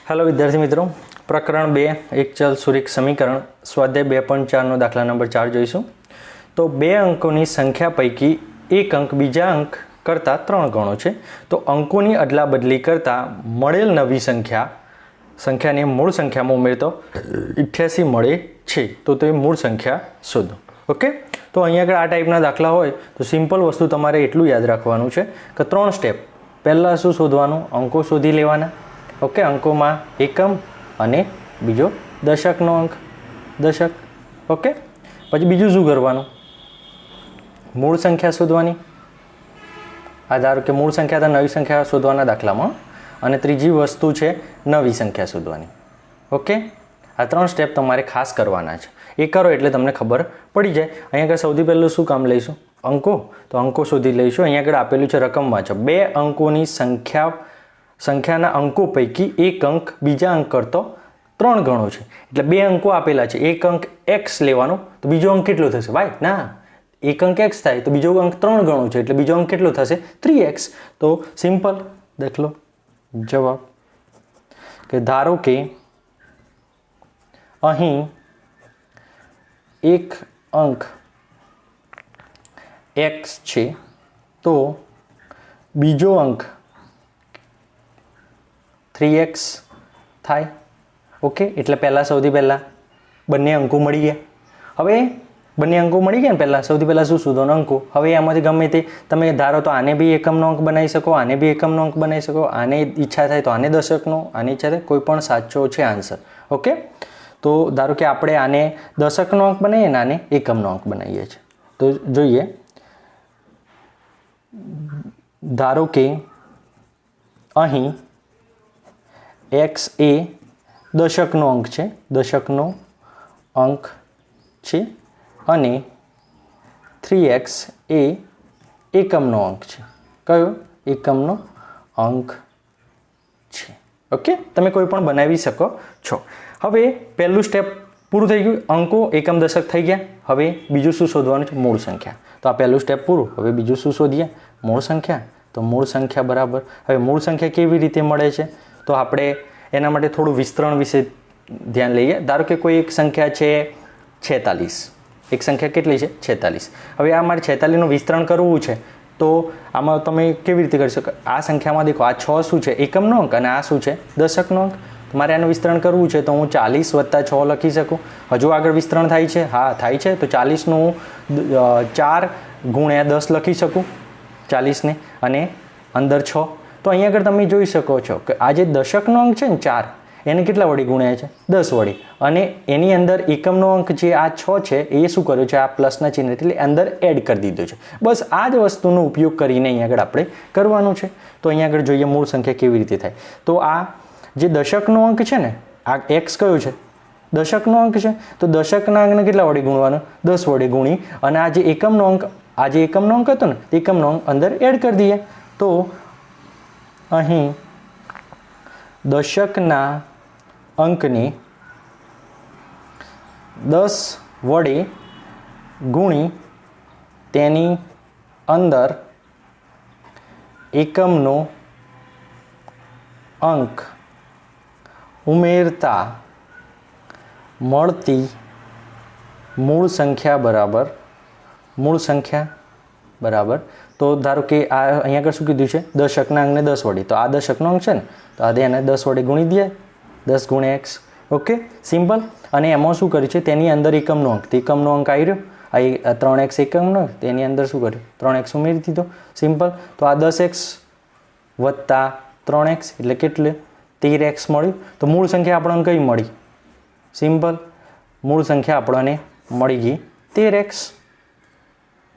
Hello विद्यार्थी मित्रों, प्रकरण 2 एक चल सुरेख समीकरण स्वाध्याय 2.4 दाखला नंबर 4 જોઈશું। तो 2 અંકોની સંખ્યા પૈકી એક અંક બીજા અંક કરતાં 3 ગણો છે, તો અંકોની અદલા બદલી કરતાં મળેલ નવી સંખ્યાને મૂળ સંખ્યામાં ઉમેરતો 88 મળે છે, તો તે મૂળ સંખ્યા શોધો। ઓકે, તો અહીંયા આગળ આ ટાઈપના દાખલા હોય તો સિમ્પલ વસ્તુ તમારે એટલું યાદ રાખવાનું છે કે 3 સ્ટેપ। પહેલાં શું શોધવાનું? અંકો શોધી લેવાના। ओके, अंकों में एकम अने बीजो दशकनो अंक दशक। ओके, पछी बीजू शू करवानुं? मूळ संख्या शोधवानी। आ धारो के मूळ संख्या तो नवी संख्या शोधवाना दाखलामां, अने त्रीजी वस्तु छे नवी संख्या शोधवानी। ओके, आ 3 स्टेप तमारे खास करवाना छे। ए करो एटले तमने खबर पड़ी जाए। अहींया આગળ સૌથી પહેલું શું કામ લઈશું? અંકો। તો અંકો શોધી લઈશું। અહીંયા આગળ આપેલું છે રકમ વાંચો। 2 અંકોની संख्याना अंको पैकी एक अंक बीजा अंक करतो 3 गणो छे, एटले 2 अंको आपेला छे। एक अंक x लेवानो तो बीजो अंक केटलो थशे? भाई ना, एक अंक x थाय तो बीजो अंक 3 गणो छे, एटले बीजो अंक केटलो थशे? 3x। तो सिंपल देख लो जवाब के धारो के अहीं एक अंक x छे तो बीजो अंक 3x थाय। ओके, एटले पहला सौथी पहला बने अंको मळी गया। हवे बने अंको मळी गया ने पहला सौथी पहला शुं शोधवानुं? अंको। हवे आमांथी गमे ते तमे धारो तो आने बी एकमनो अंक बनावी शको, आने बी एकमनो अंक बनावी शको, आने इच्छा थाय तो आने दशकनो, आने इच्छा थाय कोईपण साचो छे आंसर। ओके, तो धारो के आपणे आने दशकनो अंक बनावीए ने आने एकमनो अंक बनावीए छे। तो जोईए, धारो के अहीं एक्स ए दशकनो अंक छे, दशकनो अंक छे, अने 3x ए एकमनो अंक छे। कयो? एकमनो अंक छे। ओके, तमे कोई पण बनावी शको छो। हवे पहलुं स्टेप पूरुं थई गयुं, अंको एकम दशक थई गया। हवे बीजुं शुं शोधवानुं छे? मूळ संख्या। तो आ पहलुं स्टेप पूरुं। हवे बीजुं शुं शोधीए? मूळ संख्या। तो मूळ संख्या बराबर। हवे मूळ संख्या केवी रीते मळे छे? तो આપણે એના માટે થોડું વિસ્તરણ વિશે ધ્યાન લઈએ। ધારો કે કોઈ એક સંખ્યા છે 46, એક સંખ્યા કેટલી છે? 46। હવે આ મારે 46નું વિસ્તરણ કરવું છે તો આમાં તમે કેવી રીતે કરી શકો? આ સંખ્યામાં દેખો, આ 6 શું છે? એકમનો અંક, અને આ શું છે? દશકનો અંક। મારે આનું વિસ્તરણ કરવું છે તો હું 40 + 6 લખી શકું। હજુ આગળ વિસ્તરણ થાય છે? હા થાય છે। તો 40નું 4 × 10 લખી શકું 40ને, અને અંદર 6। तो अहीं आगळ तमे जोई शको छो कि आ जे दशकनो अंक छे ने 4, एने केटला वडे गुण्याय छे? 10 वडे, अने एनी अंदर एकमनो अंक जे आ 6 छे ए शुं कर्युं छे? आ प्लसना चिन्ह एटले अंदर एड करी दीधो छे। बस आ ज वस्तुनो उपयोग करीने अहीं आगळ आपणे करवानुं छे। तो अहीं आगळ जोईए मूळ संख्या केवी रीते थाय। तो आ जे दशकनो अंक छे ने, आ x कयो छे? दशकनो अंक छे। तो दशकना अंकने केटला वडे गुणवानुं? 10 वडे गुणी, अने आ जे एकमनो अंक, आ जे एकमनो अंक हतो ने, एकमनो अंक अंदर एड करी दीए। तो અહીં દશકના અંકને 10 વડે ગુણી તેની અંદર એકમનો અંક ઉમેરતા મળતી મૂળ સંખ્યા બરાબર મૂળ સંખ્યા બરાબર। तो धारो कि अहीं आगळ शुं कीधुं छे? दशकना अंकने 10 वडे। तो आ दशकनो अंक छे ने, तो आ एने 10 वडे गुणी दीए, 10 × x। Okay, simple. अने एमां शुं कर्युं छे? तेनी अंदर एकमनो अंक, तो एकमनो अंक आई रह्यो, आ 3x एकमनो अंक, तेनी अंदर शुं कर्युं? 3x उमेरी दीधो। सिंपल। तो आ 10x + 3x एटले केटले? 13x मळ्युं। तो मूळ संख्या आपणने कई मळी? सिंपल, मूळ संख्या आपणने मळी गई 13x।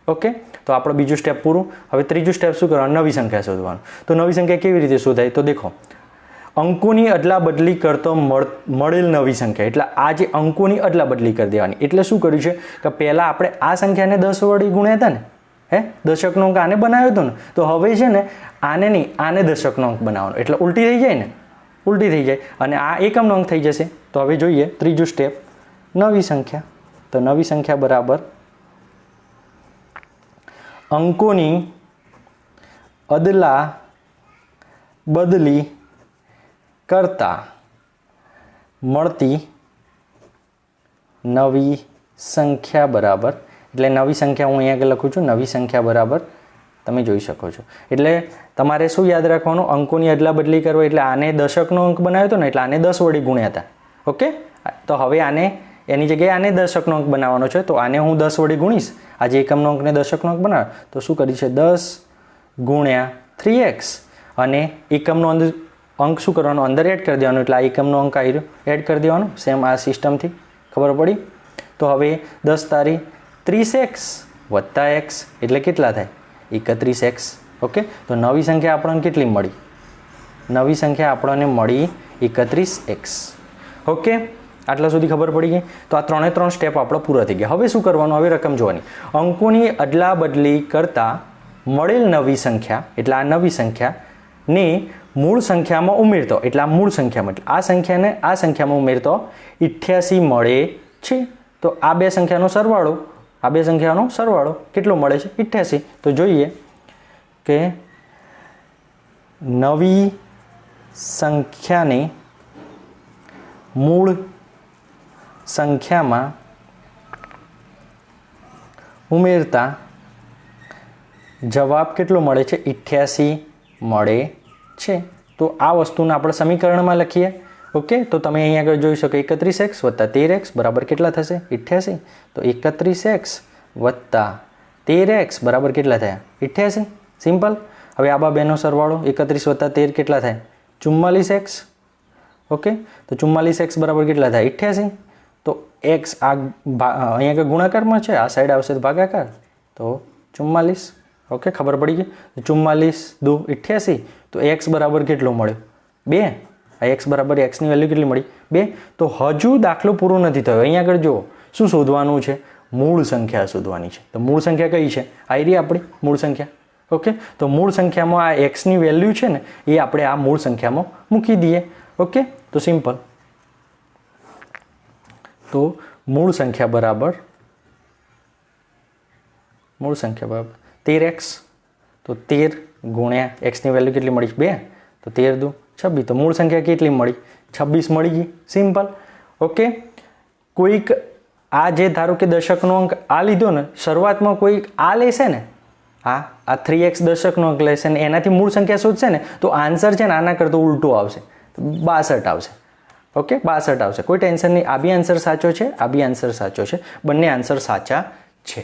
ओके, तो આપણો બીજું સ્ટેપ પૂરું। હવે ત્રીજું સ્ટેપ શું કરવાનું? નવી સંખ્યા શોધવાનું। તો નવી સંખ્યા કેવી રીતે શોધાય? તો દેખો, અંકોની અદલા બદલી કરતો મળેલ નવી સંખ્યા, એટલે આ જે અંકોની અદલા બદલી કરી દેવાની। એટલે શું કર્યું છે કે પહેલાં આપણે આ સંખ્યાને 10 વડે ગુણ્યા હતા ને, હે દશકનો અંક આને બનાવ્યો હતો ને, તો હવે છે ને આને નહીં, આને દશકનો અંક બનાવવાનો, એટલે ઉલટી થઈ જાય ને, ઉલટી થઈ જાય, અને આ એકમનો અંક થઈ જશે। તો હવે જોઈએ ત્રીજું સ્ટેપ, નવી સંખ્યા। તો નવી સંખ્યા બરાબર અંકોની અદલા બદલી કરતા મળતી નવી સંખ્યા બરાબર, એટલે નવી સંખ્યા હું અહીંયા આગળ લખું છું, નવી સંખ્યા બરાબર તમે જોઈ શકો છો. એટલે તમારે શું યાદ રાખવાનું, અંકોની અદલા બદલી કરવો, એટલે આને દશકનો અંક બનાવ્યો હતો ને એટલે આને 10 વડે ગુણ્યા હતા. ઓકે, તો હવે આને એની જગ્યાએ આને દશકનો અંક બનાવવાનો છે, તો આને હું 10 વડે ગુણીશ. આ જે એકમનો અંકને દશકનો અંક બનાવ તો શું કરી છે, 10 ગુણ્યા 3x, અને એકમનો અંક શું કરવાનો, અંદર એડ કરી દેવાનો, એટલે આ એકમનો અંક આવી રહ્યો એડ કરી દેવાનો. સેમ આ સિસ્ટમથી ખબર પડી. તો હવે 10 તારી 30x વત્તા x એટલે કેટલા થાય, 31x. ઓકે, તો નવી સંખ્યા આપણને કેટલી મળી, નવી સંખ્યા આપણને મળી 31x. ઓકે, આટલા સુધી ખબર પડી ગઈ. તો આ 3 સ્ટેપ આપણો પૂરા થઈ ગયા. હવે શું કરવાનું, હવે રકમ જોવાની. અંકોની અદલા બદલી કરતાં મળેલ નવી સંખ્યા, એટલે આ નવી સંખ્યાને મૂળ સંખ્યામાં ઉમેરતો, એટલે આ મૂળ સંખ્યામાં, એટલે આ સંખ્યાને આ સંખ્યામાં ઉમેરતો 88 મળે છે. તો આ બે સંખ્યાનો સરવાળો, આ બે સંખ્યાનો સરવાળો કેટલો મળે છે, 88. તો જોઈએ કે નવી સંખ્યાને મૂળ સંખ્યામાં ઉમેરતા જવાબ કેટલો મળે છે, 88 મળે છે. તો આ વસ્તુને આપણે સમીકરણમાં લખીએ. ઓકે, તો તમે અહીં આગળ જોઈ શકો 31x વત્તા 13x બરાબર કેટલા થશે, 88. તો 31x વત્તા 13x બરાબર કેટલા થયા, 88. સિમ્પલ. હવે આ બેનો સરવાળો 31 વત્તા 13 કેટલા થાય, 44x. ઓકે, તો 44x બરાબર કેટલા થાય, 88. તો x આ અહીંયા આગળ ગુણાકારમાં છે, આ સાઈડ આવશે તો ભાગાકાર, તો 44. ઓકે, ખબર પડી ગઈ. 44 દુ 88. તો x બરાબર કેટલો મળ્યો, 2. આ x બરાબર xની વેલ્યુ કેટલી મળી, 2. તો હજુ દાખલો પૂરો નથી થયો. અહીંયા આગળ જુઓ શું શોધવાનું છે, મૂળ સંખ્યા શોધવાની છે. તો મૂળ સંખ્યા કઈ છે, આ રહી આપણી મૂળ સંખ્યા. ઓકે, તો મૂળ સંખ્યામાં આ એક્સની વેલ્યુ છે ને એ આપણે આ મૂળ સંખ્યામાં મૂકી દઈએ. ઓકે, તો સિમ્પલ. તો મૂળ સંખ્યા બરાબર 13x. તો 13 ગુણ્યા એક્સની વેલ્યુ કેટલી મળી, 2. તો 13 દુ 26. તો મૂળ સંખ્યા કેટલી મળી, 26 મળી ગઈ. સિમ્પલ. ઓકે, કોઈક આ જે ધારો કે દશકનો અંક આ લીધો ને, શરૂઆતમાં કોઈક આ લેશે ને, આ 3x દશકનો અંક લેશે ને એનાથી મૂળ સંખ્યા શોધશે ને, તો આન્સર છે ને આના કરતો ઉલટો આવશે, 62 આવશે. ઓકે, 62 આવશે. કોઈ ટેન્શન નહીં. આ બી આન્સર સાચો છે, આ બી આન્સર સાચો છે, બંને આન્સર સાચા છે.